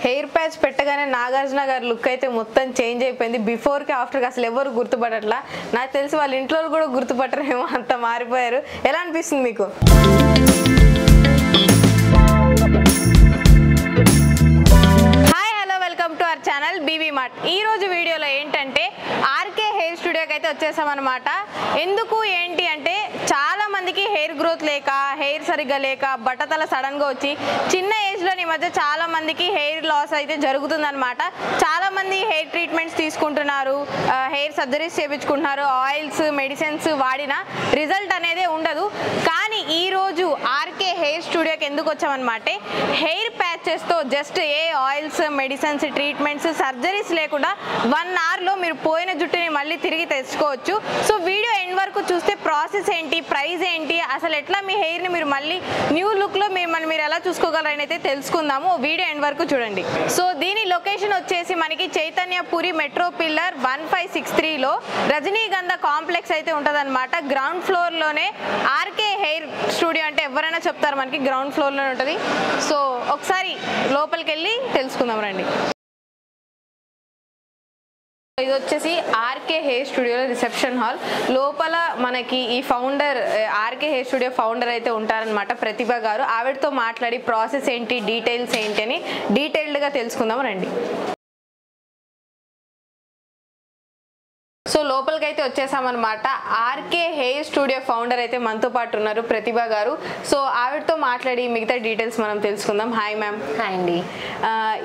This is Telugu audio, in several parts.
హెయిర్ ప్యాచ్ పెట్టగానే నాగార్జున గారి లుక్ అయితే మొత్తం చేంజ్ అయిపోయింది. బిఫోర్ కి ఆఫ్టర్ కి అసలు ఎవరు గుర్తుపట్టట్లా. నాకు తెలిసి వాళ్ళ ఇంట్లో కూడా గుర్తుపట్టరేమో, అంత మారిపోయారు. ఎలా అనిపిస్తుంది మీకు? Hi hello welcome to our channel BB mart. ఈ రోజు వీడియోలో ఏంటంటే ఆర్కే హెయిర్ స్టూడియోకి అయితే వచ్చేసామన్నమాట. ఎందుకు ఏంటి అంటే చాలా మందికి హెయిర్ గ్రోత్ లేక, హెయిర్ సరిగ్గా లేక, బట్టతల సడన్ గా వచ్చి చిన్న ఏజ్ లో ఈ మధ్య చాలా మందికి హెయిర్ లాస్ అయితే జరుగుతుందన్నమాట. చాలా మంది హెయిర్ ట్రీట్మెంట్స్ తీసుకుంటున్నారు, హెయిర్ సర్జరీస్ చేయించుకుంటున్నారు, ఆయిల్స్ మెడిసిన్స్ వాడిన రిజల్ట్ అనేది ఉండదు. కానీ ఈ రోజు ఆర్కే హెయిర్ స్టూడియోకి ఎందుకు వచ్చామన్నమాట, హెయిర్ ప్యాచెస్ తో just a oils medicines treatments surgeries లేకుండా 1 అవర్లో మీరు పోయిన జుట్టుని మళ్ళీ తిరిగి తెచ్చుకోవచ్చు. సో వీడియో ఎండ్ వరకు చూస్తే ప్రాసెస్ ఏంటి, ప్రైస్ ఏంటి, అసలు ఎట్లా మీ హెయిర్ ని మీరు మళ్ళీ న్యూ లుక్ లో మిమ్మల్ని మీరు ఎలా చూసుకోగలరని అయితే తెలుసుకుందాము. వీడియో ఎండ్ వరకు చూడండి. సో దీని లొకేషన్ వచ్చేసి మనకి చైతన్యపురి మెట్రో పిల్లర్ 1563 లో రజనీగంధ కాంప్లెక్స్ అయితే ఉంటదన్నమాట. గ్రౌండ్ ఫ్లోర్ లోనే ఆర్కే హెయిర్ స్టూడియో అంటే ఎవరైనా చెప్తారు మనకి గ్రౌండ్ ఫ్లోర్ లోనే ఉంటది. సో ఒకసారి లోపలికి వెళ్ళి తెలుసుకుందాం రండి. ఇది వచ్చేసి RK hair studio reception hall. లోపల మనకి ఈ founder, RK hair studio founder అయితే ఉంటారనమాట, ప్రతిభ గారు. ఆవిడతో మాట్లాడి ప్రాసెస్ ఏంటి, డీటెయిల్స్ ఏంటి అని డీటెయిల్డ్గా తెలుసుకుందాం రండి. సో లోపలికి అయితే వచ్చేసామన్నమాట. ఆర్కే హెయిర్ స్టూడియో ఫౌండర్ అయితే మనతో పాటు ఉన్నారు, ప్రతిభ గారు. సో ఆవిడతో మాట్లాడి మిగతా డీటెయిల్స్ మనం తెలుసుకుందాం. Hi ma'am. హాయ్ అండి.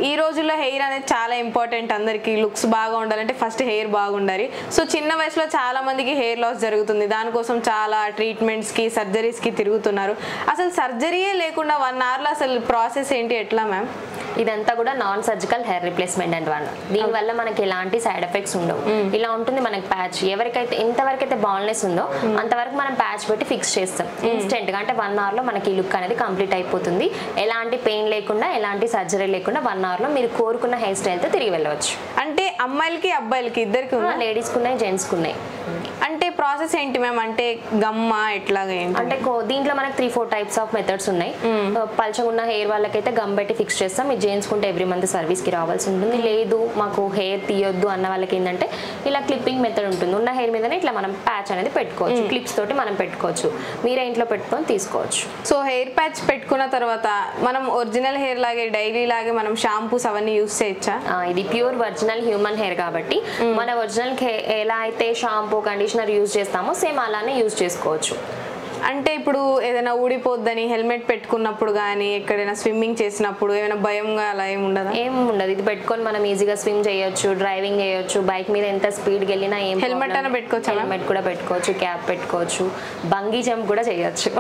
ఈ రోజుల్లో హెయిర్ అనేది చాలా ఇంపార్టెంట్. అందరికీ లుక్స్ బాగా ఉండాలంటే ఫస్ట్ హెయిర్ బాగుండాలి. సో చిన్న వయసులో చాలా మందికి హెయిర్ లాస్ జరుగుతుంది. దానికోసం చాలా ట్రీట్మెంట్స్కి సర్జరీస్కి తిరుగుతున్నారు. అసలు సర్జరీయే లేకుండా 1 అవర్లో అసలు ప్రాసెస్ ఏంటి, ఎట్లా మ్యామ్? ఇదంతా కూడా నాన్ సర్జికల్ హెయిర్ రిప్లేస్మెంట్ అంటారు. దీనివల్ల మనకి ఎలాంటి సైడ్ ఎఫెక్ట్స్ ఉండవు. ఇలా ఉంటుంది మనకి ప్యాచ్. ఎవరికైతే ఎంతవరకు అయితే బాల్నెస్ ఉందో అంతవరకు మనం ప్యాచ్ పెట్టి ఫిక్స్ చేస్తాం ఇన్స్టెంట్ గా. అంటే 1 అవర్లో మనకి ఈ లుక్ అనేది కంప్లీట్ అయిపోతుంది. ఎలాంటి పెయిన్ లేకుండా, ఎలాంటి సర్జరీ లేకుండా 1 అవర్లో మీరు కోరుకున్న హెయిర్ స్టైల్ తో తిరిగి వెళ్ళవచ్చు. అంటే అమ్మాయిలకి అబ్బాయిలకి ఇద్దరికి, లేడీస్ కున్నాయి, జెంట్స్ కున్నాయి. అంటే ప్రాసెస్ ఏంటి మ్యామ్? అంటే గమ్మా ఎట్లాగా ఏంటి? అంటే దీంట్లో మనకి 3-4 టైప్స్ ఆఫ్ మెథడ్స్ ఉన్నాయి. పల్చగా ఉన్న హెయిర్ వాళ్ళకైతే గమ్ పెట్టి ఫిక్స్ చేస్తాం. మీరు చేయించుకుంటే ఎవ్రీ మంత్ సర్వీస్ కి రావాల్సి ఉంటుంది. లేదు మాకు హెయిర్ తీయొద్దు అన్న వాళ్ళకి ఏంటంటే ఇలా క్లిప్పింగ్ మెథడ్ ఉంటుంది. ఉన్న హెయిర్ మీదనే ఇట్లా మనం ప్యాచ్ అనేది పెట్టుకోవచ్చు. క్లిప్స్ తోటి మనం పెట్టుకోవచ్చు. మీరే ఇంట్లో పెట్టుకొని తీసుకోవచ్చు. సో హెయిర్ ప్యాచ్ పెట్టుకున్న తర్వాత మనం ఒరిజినల్ హెయిర్ లాగే డైలీ లాగే మనం షాంపూస్ అవన్నీ యూస్ చేయొచ్చా? ఇది ప్యూర్ ఒరిజినల్ హ్యూమన్ హెయిర్ కాబట్టి మన ఒరిజినల్ ఎలా అయితే షాంపూ కండిషనర్ యూజ్ చేస్తామో సేమ్ అలానే యూజ్ చేసుకోవచ్చు. అంటే ఇప్పుడు ఏదైనా ఊడిపోద్దని హెల్మెట్ పెట్టుకున్నప్పుడు కానీ, ఎక్కడైనా స్విమ్మింగ్ చేసినప్పుడు ఏమైనా భయంగా అలా ఏమి ఉండదా? ఏం ఉండదు. ఇది పెట్టుకొని మనం ఈజీగా స్విమ్ చేయొచ్చు, డ్రైవింగ్ చేయొచ్చు, బైక్ మీద ఎంత స్పీడ్కి వెళ్ళినా ఏం. హెల్మెట్ అయినా పెట్టుకోవచ్చు, హెల్మెట్ కూడా పెట్టుకోవచ్చు, క్యాప్ పెట్టుకోవచ్చు, బంగీ జంప్ కూడా చేయొచ్చు.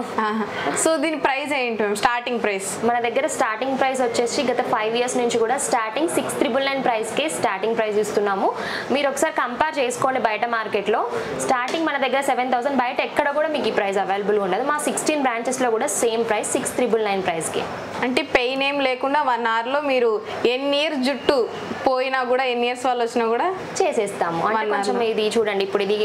సో దీని ప్రైస్ ఏంటి? స్టార్టింగ్ ప్రైస్ మన దగ్గర స్టార్టింగ్ ప్రైస్ వచ్చేసి గత 5 ఇయర్స్ నుంచి కూడా స్టార్టింగ్ 6,999 ప్రైస్కే స్టార్టింగ్ ప్రైస్ ఇస్తున్నాము. మీరు ఒకసారి కంపేర్ చేసుకోండి బయట మార్కెట్లో. స్టార్టింగ్ మన దగ్గర 7,000, బయట ఎక్కడ కూడా మీకు ఈ ప్రైస్ అవైలబుల్ ఉండదు. మా 16 బ్రాంచెస్ లో కూడా సేమ్ ప్రైస్ 6,999 ప్రైస్ కి. అంటే పెయిన్ ఏం లేకుండా 1 అవర్లో మీరు ఎన్ని ఇయర్స్ జుట్టు పోయినా కూడా, ఎన్ని ఇయర్స్ వాళ్ళు వచ్చినా కూడా చేసేస్తాము. అంటే కొంచెం ఇది చూడండి, ఇప్పుడు ఇది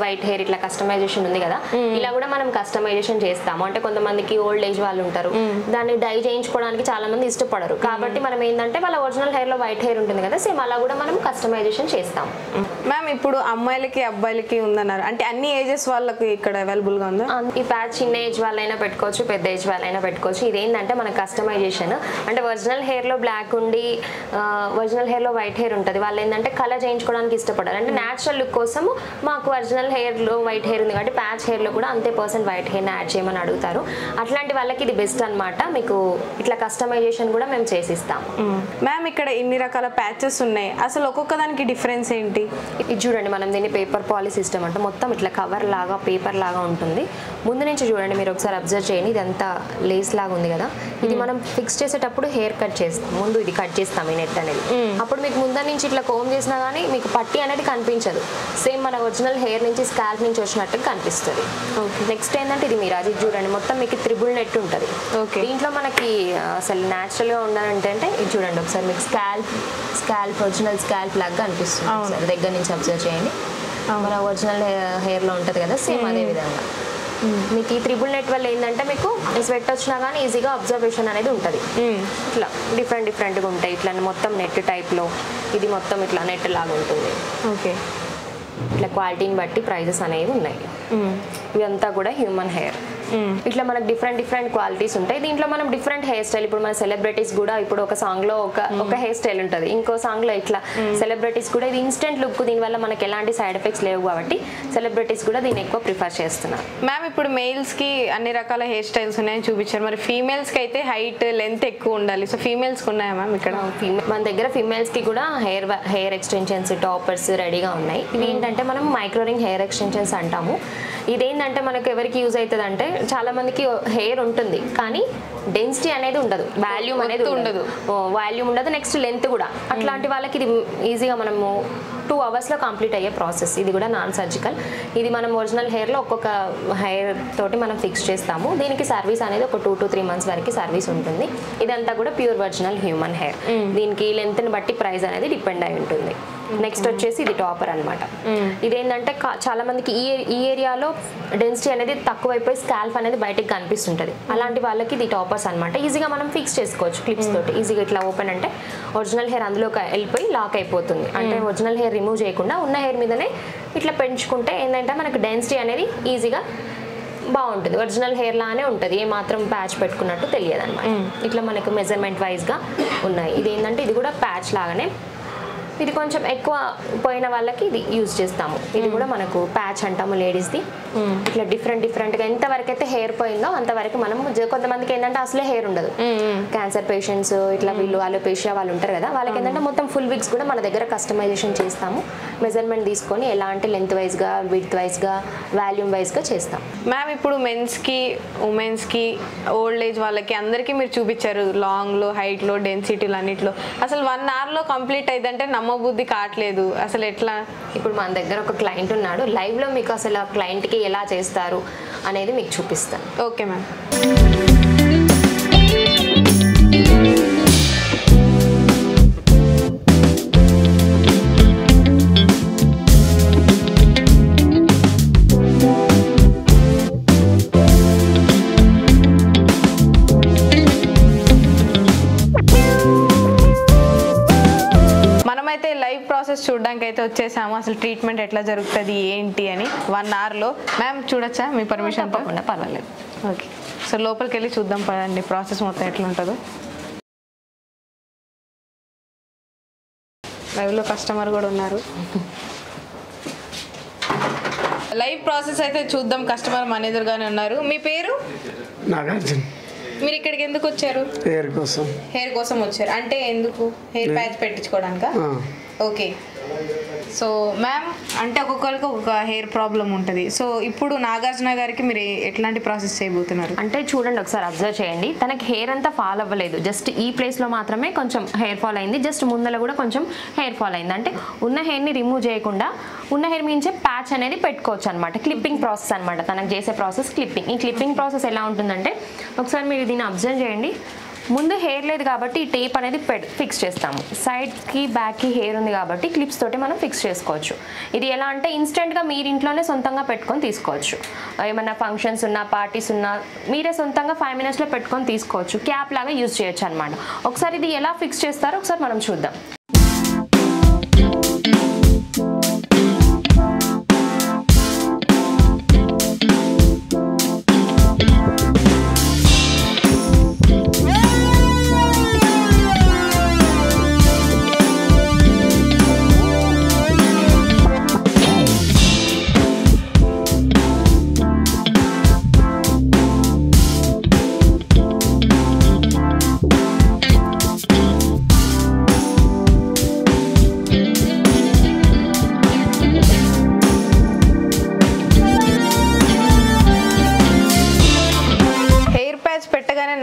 వైట్ హెయిర్ ఇట్లా కస్టమైజేషన్ ఉంది కదా, ఇలా కూడా మనం కస్టమైజేషన్ చేస్తాము. అంటే కొంతమందికి ఓల్డ్ ఏజ్ వాళ్ళు ఉంటారు, దాన్ని డై చేయించుకోవడానికి చాలా మంది ఇష్టపడరు. కాబట్టి మనం ఏంటంటే వాళ్ళ ఒరిజినల్ హెయిర్ లో వైట్ హెయిర్ ఉంటుంది కదా, సేమ్ అలా కూడా మనం కస్టమైజేషన్ చేస్తాం. మ్యామ్ ఇప్పుడు అమ్మాయిలకి అబ్బాయిలకి ఉందన్నారు, అంటే అన్ని ఏజెస్ వాళ్ళకి ఇక్కడ అవైలబుల్ గా ఉందా? ఈ ప్యాచ్ చిన్న ఏజ్ వాళ్ళైనా పెట్టుకోవచ్చు, పెద్ద ఏజ్ వాళ్ళైనా పెట్టుకోవచ్చు. ఇదేంటంటే మన కస్టమైజేషన్. అంటే ఒరిజినల్ హెయిర్ లో బ్లాక్ ఉండి ఒరిజినల్ హెయిర్ లో వైట్ హెయిర్ ఉంటుంది. వాళ్ళు ఏంటంటే కలర్ చేయించుకోవడానికి ఇష్టపడారు. అంటే న్యాచురల్ లుక్ కోసం మాకు ఒరిజినల్ హెయిర్ లో వైట్ హెయిర్ ఉంది కాబట్టి ప్యాచ్ హెయిర్ లో కూడా అంతే % వైట్ హెయిర్ యాడ్ చేయమని అడుగుతారు. అట్లాంటి వాళ్ళకి ఇది బెస్ట్ అనమాట. మీకు ఇట్లా కస్టమైజేషన్ కూడా మేము చేసిస్తాము. మ్యామ్ ఇక్కడ ఇన్ని రకాల ప్యాచెస్ ఉన్నాయి, అసలు ఒక్కొక్క దానికి డిఫరెన్స్ ఏంటి? ఇది చూడండి, మనం దీన్ని పేపర్ పాలీ సిస్టమ్ అంటే మొత్తం ఇట్లా కవర్ లాగా పేపర్ లాగా ఉంటుంది. ముందు నుంచి చూడండి, మీరు ఒకసారి అబ్జర్వ్ చేయండి, ఇదంతా లేస్ లాగా ఉంది కదా, ఇది మనం ఫిక్స్ చేసేటప్పుడు హెయిర్ కట్ చేస్తాం. ముందు ఇది కట్ చేస్తాం ఈ నెట్ అనేది. అప్పుడు మీకు ముందర నుంచి ఇట్లా కోమ్ చేసినా కానీ మీకు పట్టి అనేది కనిపించదు. సేమ్ మన ఒరిజినల్ హెయిర్ నుంచి స్కాల్ప్ నుంచి వచ్చినట్టు కనిపిస్తుంది. నెక్స్ట్ ఏంటంటే ఇది మీరు అది చూడండి, మొత్తం మీకు త్రిబుల్ నెట్ ఉంటుంది. దీంట్లో మనకి అసలు న్యాచురల్ గా ఉండాలంటే ఇది చూడండి ఒకసారి, మీకు స్కాల్ప్ ఒరిజినల్ స్కాల్ప్ లాగా అనిపిస్తుంది. దగ్గర నుంచి అబ్జర్వ్ చేయండి, మన ఒరిజినల్ హెయిర్ లో ఉంటది కదా, సేమ్ అదే విధంగా మీకు ఈ త్రిబుల్ నెట్ వల్ల ఏంటంటే మీకు స్వెట్ వచ్చినా కానీ ఈజీగా అబ్జర్వేషన్ అనేది ఉంటుంది. ఇట్లా డిఫరెంట్గా ఉంటాయి. ఇట్లా మొత్తం నెట్ టైప్లో ఇది మొత్తం ఇట్లా నెట్ లాగా ఉంటుంది. ఓకే, ఇట్లా క్వాలిటీని బట్టి ప్రైజెస్ అనేవి ఉన్నాయి. ఇదంతా కూడా హ్యూమన్ హెయిర్. ఇట్లా మనకు డిఫరెంట్ క్వాలిటీస్ ఉంటాయి. దీంట్లో మనం డిఫరెంట్ హెయిర్ స్టైల్, ఇప్పుడు మన సెలబ్రిటీస్ కూడా ఇప్పుడు ఒక సాంగ్ లో ఒక హెయిర్ స్టైల్ ఉంటుంది, ఇంకో సాంగ్ లో ఇట్లా సెలబ్రిటీస్ కూడా ఇది ఇన్స్టెంట్ లుక్, దీనివల్ల మనకి ఎలాంటి సైడ్ ఎఫెక్ట్స్ లేవు కాబట్టి సెలబ్రిటీస్ కూడా దీన్ని ఎక్కువ ప్రిఫర్ చేస్తున్నారు. మ్యామ్ ఇప్పుడు మెయిల్స్ కి అన్ని రకాల హెయిర్ స్టైల్స్ ఉన్నాయని చూపించారు, మరి ఫీమేల్స్ కి అయితే హైట్ లెంత్ ఎక్కువ ఉండాలి, సో ఫీమేల్స్ కి ఉన్నాయా మ్యామ్ ఇక్కడ? మన దగ్గర ఫీమేల్స్ కి కూడా హెయిర్ ఎక్స్టెన్షన్స్ టాపర్స్ రెడీగా ఉన్నాయి. ఇవి ఏంటంటే మనం మైక్రోరింగ్ హెయిర్ ఎక్స్టెన్షన్స్ అంటాము. ఇదేంటంటే మనకు ఎవరికి యూజ్ అవుతుంది అంటే చాలా మందికి హెయిర్ ఉంటుంది కానీ డెన్సిటీ అనేది ఉండదు, వాల్యూమ్ అనేది ఉండదు, నెక్స్ట్ లెంత్ కూడా. అట్లాంటి వాళ్ళకి ఇది ఈజీగా మనము 2 అవర్స్లో కంప్లీట్ అయ్యే ప్రాసెస్. ఇది కూడా నాన్ సర్జికల్. ఇది మనం ఒరిజినల్ హెయిర్లో ఒక్కొక్క హెయిర్ తోటి మనం ఫిక్స్ చేస్తాము. దీనికి సర్వీస్ అనేది ఒక 2 to 3 months వరకు సర్వీస్ ఉంటుంది. ఇదంతా కూడా ప్యూర్ ఒరిజినల్ హ్యూమన్ హెయిర్. దీనికి లెంత్ని బట్టి ప్రైస్ అనేది డిపెండ్ అయి ఉంటుంది. నెక్స్ట్ వచ్చేసి ఇది టాపర్ అనమాట. ఇదేంటంటే చాలా మందికి ఈ ఏరియాలో డెన్సిటీ అనేది తక్కువైపోయి స్కాల్ఫ్ అనేది బయటకు కనిపిస్తుంటుంది. అలాంటి వాళ్ళకి ఇది టాపర్స్ అనమాట. ఈజీగా మనం ఫిక్స్ చేసుకోవచ్చు క్లిప్స్ తోటి. ఈజీగా ఇట్లా ఓపెన్ అంటే ఒరిజినల్ హెయిర్ అందులోకి వెళ్ళిపోయి లాక్ అయిపోతుంది. అంటే ఒరిజినల్ హెయిర్ రిమూవ్ చేయకుండా ఉన్న హెయిర్ మీదనే ఇట్లా పెంచుకుంటే ఏంటంటే మనకు డెన్సిటీ అనేది ఈజీగా బాగుంటుంది. ఒరిజినల్ హెయిర్ లానే ఉంటుంది, ఏ మాత్రం ప్యాచ్ పెట్టుకున్నట్టు తెలియదు అనమాట. ఇట్లా మనకు మెజర్మెంట్ వైజ్గా ఉన్నాయి. ఇది ఏంటంటే ఇది కూడా ప్యాచ్ లాగానే. ఇది కొంచెం ఎక్కువ పోయిన వాళ్ళకి ఇది యూజ్ చేస్తాము. ఇది కూడా మనకు ప్యాచ్ అంటాము లేడీస్ది. ఇట్లా డిఫరెంట్గా ఎంతవరకు అయితే హెయిర్ పోయిందో అంతవరకు మనం, కొంతమందికి ఏంటంటే అసలే హెయిర్ ఉండదు, క్యాన్సర్ పేషెంట్స్ ఇట్లా వీళ్ళు అలోపేషియా వాళ్ళు ఉంటారు కదా, వాళ్ళకి ఏంటంటే మొత్తం ఫుల్ విగ్స్ కూడా మన దగ్గర కస్టమైజేషన్ చేస్తాము. మెజర్మెంట్ తీసుకొని ఎలాంటి లెంత్ వైజ్గా విడ్త్ వైజ్గా వాల్యూమ్ వైజ్గా చేస్తాం. మ్యామ్ ఇప్పుడు మెన్స్కి ఉమెన్స్కి ఓల్డ్ ఏజ్ వాళ్ళకి అందరికీ మీరు చూపించారు, లాంగ్లో హైట్లో డెన్సిటీలు అన్నిట్లో. అసలు 1 hourలో కంప్లీట్ అయిందంటే నమ్మబుద్ధి కావట్లేదు, అసలు ఎట్లా? ఇప్పుడు మన దగ్గర ఒక క్లయింట్ ఉన్నాడు, లైవ్లో మీకు అసలు ఆ క్లయింట్కి ఎలా చేస్తారు అనేది మీకు చూపిస్తాను. Okay ma'am. లైవ్ ప్రాసెస్ చూడడానికి అయితే వచ్చేసాము. అసలు ట్రీట్మెంట్ ఎట్లా జరుగుతుంది ఏంటి అని 1 hourలో. మ్యామ్ చూడొచ్చా మీ పర్మిషన్? తప్పకుండా, పర్వాలేదు. ఓకే, సో లోపలికి వెళ్ళి చూద్దాం పదండి ప్రాసెస్ మొత్తం ఎట్లా ఉంటుందో. లైవ్లో కస్టమర్ కూడా ఉన్నారు. లైవ్ ప్రాసెస్ అయితే చూద్దాం. కస్టమర్ మన ఎదురుగానే ఉన్నారు. మీ పేరు? నాగార్జున. మీరు ఇక్కడికి ఎందుకు వచ్చారు? హెయిర్ కోసం. హెయిర్ కోసం వచ్చారు అంటే ఎందుకు? హెయిర్ ప్యాచ్ పెట్టించుకోవడానికా? ఓకే. సో మ్యామ్ అంటే ఒక్కొక్కరికి ఒక హెయిర్ ప్రాబ్లం ఉంటుంది. సో ఇప్పుడు నాగార్జున గారికి మీరు ఎట్లాంటి ప్రాసెస్ చేయబోతున్నారు? అంటే చూడండి, ఒకసారి అబ్జర్వ్ చేయండి. తనకి హెయిర్ అంతా ఫాల్ అవ్వలేదు, జస్ట్ ఈ ప్లేస్లో మాత్రమే కొంచెం హెయిర్ ఫాల్ అయింది. జస్ట్ ముందర కూడా కొంచెం హెయిర్ ఫాల్ అయింది. అంటే ఉన్న హెయిర్ని రిమూవ్ చేయకుండా ఉన్న హెయిర్ మించే ప్యాచ్ అనేది పెట్టుకోవచ్చు అనమాట. క్లిప్పింగ్ ప్రాసెస్ అనమాట తనకు చేసే ప్రాసెస్ క్లిప్పింగ్. ఈ క్లిప్పింగ్ ప్రాసెస్ ఎలా ఉంటుందంటే ఒకసారి మీరు దీన్ని అబ్జర్వ్ చేయండి. ముందు హెయిర్ లేదు కాబట్టి ఈ టేప్ అనేది ఫిక్స్ చేస్తాము. సైడ్కి బ్యాక్కి హెయిర్ ఉంది కాబట్టి క్లిప్స్ తోటి మనం ఫిక్స్ చేసుకోవచ్చు. ఇది ఎలా అంటే ఇన్స్టెంట్గా మీరు ఇంట్లోనే సొంతంగా పెట్టుకొని తీసుకోవచ్చు. ఏమైనా ఫంక్షన్స్ ఉన్నా పార్టీస్ ఉన్నా మీరే సొంతంగా 5 minutesలో పెట్టుకొని తీసుకోవచ్చు. క్యాప్ లాగా యూజ్ చేయొచ్చు అనమాట. ఒకసారి ఇది ఎలా ఫిక్స్ చేస్తారో ఒకసారి మనం చూద్దాం.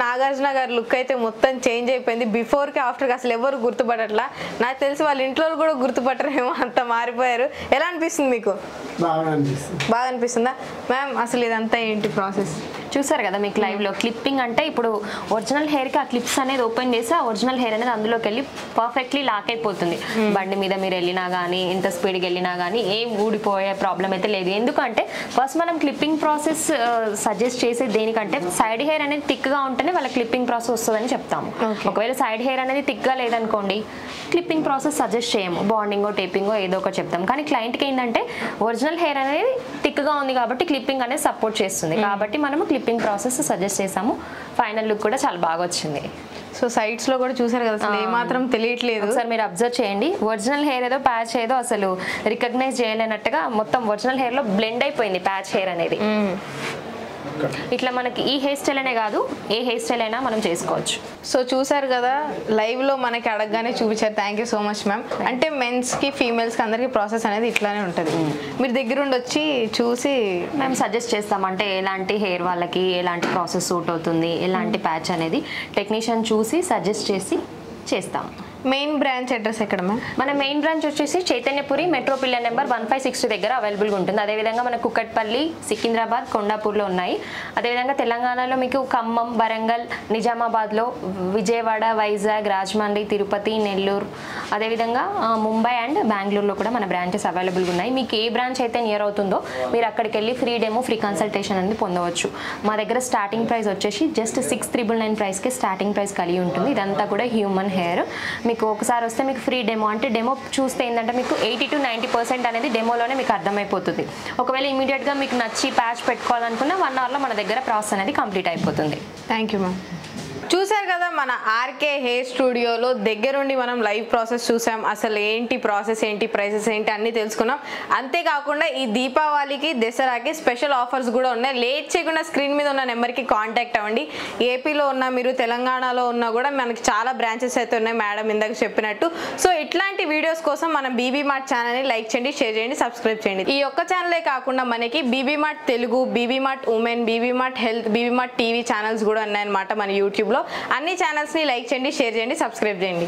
నాగార్జున గారి లుక్ అయితే మొత్తం చేంజ్ అయిపోయింది. బిఫోర్కి ఆఫ్టర్కి అసలు ఎవరు గుర్తుపడట్లా. నాకు తెలిసి వాళ్ళ ఇంట్లో కూడా గుర్తుపట్టరేమో, అంత మారిపోయారు. ఎలా అనిపిస్తుంది మీకు? బాగా అనిపిస్తుంది. బాగా అనిపిస్తుందా మ్యామ్? అసలు ఇదంతా ఏంటి ప్రాసెస్? చూసారు కదా మీకు లైవ్ లో క్లిప్పింగ్ అంటే ఇప్పుడు ఒరిజినల్ హెయిర్ కి ఆ క్లిప్స్ అనేది ఓపెన్ చేసి ఆ ఒరిజినల్ హెయిర్ అనేది అందులోకి వెళ్ళి పర్ఫెక్ట్లీ లాక్ అయిపోతుంది. బండి మీద మీరు వెళ్ళినా కానీ ఎంత స్పీడ్కి వెళ్ళినా కానీ ఏం ఊడిపోయే ప్రాబ్లం అయితే లేదు. ఎందుకంటే ఫస్ట్ మనం క్లిప్పింగ్ ప్రాసెస్ సజెస్ట్ చేసేది దేనికంటే సైడ్ హెయిర్ అనేది థిక్గా ఉంటేనే వాళ్ళ క్లిప్పింగ్ ప్రాసెస్ వస్తుందని చెప్తాము. ఒకవేళ సైడ్ హెయిర్ అనేది థిక్గా లేదనుకోండి క్లిప్పింగ్ ప్రాసెస్ సజెస్ట్ చేయము, బాండింగో టేపింగో ఏదో ఒకటి చెప్తాం. కానీ క్లయింట్కి ఏంటంటే ఒరిజినల్ హెయిర్ అనేది థిక్గా ఉంది కాబట్టి క్లిప్పింగ్ అనేది సపోర్ట్ చేస్తుంది కాబట్టి మనము క్లిప్పింగ్ ప్రాసెస్ సజెస్ట్ చేసాము. ఫైనల్ లుక్ కూడా చాలా బాగా వచ్చింది. సో సైడ్స్ లో కూడా చూసారు కదా అసలు ఏమాత్రం తెలియట్లేదు. ఒకసారి మీరు అబ్జర్వ్ చేయండి, ఒరిజినల్ హెయిర్ ఏదో ప్యాచ్ ఏదో అసలు రికగ్నైజ్ చేయలేనట్టుగా మొత్తం ఒరిజినల్ హెయిర్ లో బ్లెండ్ అయిపోయింది ప్యాచ్ హెయిర్ అనేది. ఇట్లా మనకి ఈ హెయిర్ స్టైల్ అనే కాదు ఏ హెయిర్ స్టైల్ అయినా మనం చేసుకోవచ్చు. సో చూసారు కదా లైవ్ లో మనకి అడగగానే చూపించారు. Thank you so much ma'am. అంటే మెన్స్ కి ఫీమేల్స్ కి అందరికి ప్రాసెస్ అనేది ఇట్లానే ఉంటుంది. మీరు దగ్గరుండి వచ్చి చూసి మేము సజెస్ట్ చేస్తాం అంటే ఎలాంటి హెయిర్ వాళ్ళకి ఎలాంటి ప్రాసెస్ సూట్ అవుతుంది, ఎలాంటి ప్యాచ్ అనేది టెక్నీషియన్ చూసి సజెస్ట్ చేసి చేస్తాం. మెయిన్ బ్రాంచ్ అడ్రస్ ఎక్కడ మ్యామ్? మన మెయిన్ బ్రాంచ్ వచ్చేసి చైతన్యపురి మెట్రో పిల్లర్ నెంబర్ 1560 దగ్గర అవైలబుల్గా ఉంటుంది. అదేవిధంగా మన కుక్కట్పల్లి, సికింద్రాబాద్, కొండాపూర్లో ఉన్నాయి. అదేవిధంగా తెలంగాణలో మీకు ఖమ్మం, వరంగల్, నిజామాబాద్లో, విజయవాడ, వైజాగ్, రాజమండ్రి, తిరుపతి, నెల్లూరు, అదేవిధంగా ముంబై అండ్ బెంగళూరులో కూడా మన బ్రాంచెస్ అవైలబుల్గా ఉన్నాయి. మీకు ఏ బ్రాంచ్ అయితే నియర్ అవుతుందో మీరు అక్కడికి వెళ్ళి ఫ్రీ డెమో, ఫ్రీ కన్సల్టేషన్ అనేది పొందవచ్చు. మా దగ్గర స్టార్టింగ్ ప్రైస్ వచ్చేసి జస్ట్ 6,999 ప్రైస్కే స్టార్టింగ్ ప్రైస్ కలిగి ఉంటుంది. ఇదంతా కూడా హ్యూమన్ హెయిర్. మీకు ఒకసారి వస్తే మీకు ఫ్రీ డెమో అంటే డెమో చూస్తే ఏంటంటే మీకు 80 to 90% అనేది డెమోలోనే మీకు అర్థమైపోతుంది. ఒకవేళ ఇమీడియట్గా మీకు నచ్చి ప్యాచ్ పెట్టుకోవాలనుకున్న 1 hourలో మన దగ్గర ప్రాసెస్ అనేది కంప్లీట్ అయిపోతుంది. Thank you ma'am. చూసారు కదా మన ఆర్కే హెయిర్ స్టూడియోలో దగ్గరుండి మనం లైవ్ ప్రాసెస్ చూసాం. అసలు ఏంటి ప్రాసెస్ ఏంటి, ప్రైసెస్ ఏంటి అన్నీ తెలుసుకున్నాం. అంతేకాకుండా ఈ దీపావళికి, దసరాకి స్పెషల్ ఆఫర్స్ కూడా ఉన్నాయి. లేట్ చేయకుండా స్క్రీన్ మీద ఉన్న నెంబర్కి కాంటాక్ట్ అవ్వండి. ఏపీలో ఉన్న మీరు, తెలంగాణలో ఉన్నా కూడా మనకి చాలా బ్రాంచెస్ అయితే ఉన్నాయి మేడం ఇందాక చెప్పినట్టు. సో ఇట్లాంటి వీడియోస్ కోసం మనం బీబీ మార్ట్ ఛానల్ని లైక్ చేయండి, షేర్ చేయండి, సబ్స్క్రైబ్ చేయండి. ఈ ఒక్క ఛానలే కాకుండా మనకి BB mart Telugu, BB mart women, BB mart health, BB mart TV channels కూడా ఉన్నాయన్నమాట మన యూట్యూబ్లో. అన్ని ఛానల్స్ని లైక్ చేయండి, షేర్ చేయండి, సబ్స్క్రైబ్ చేయండి.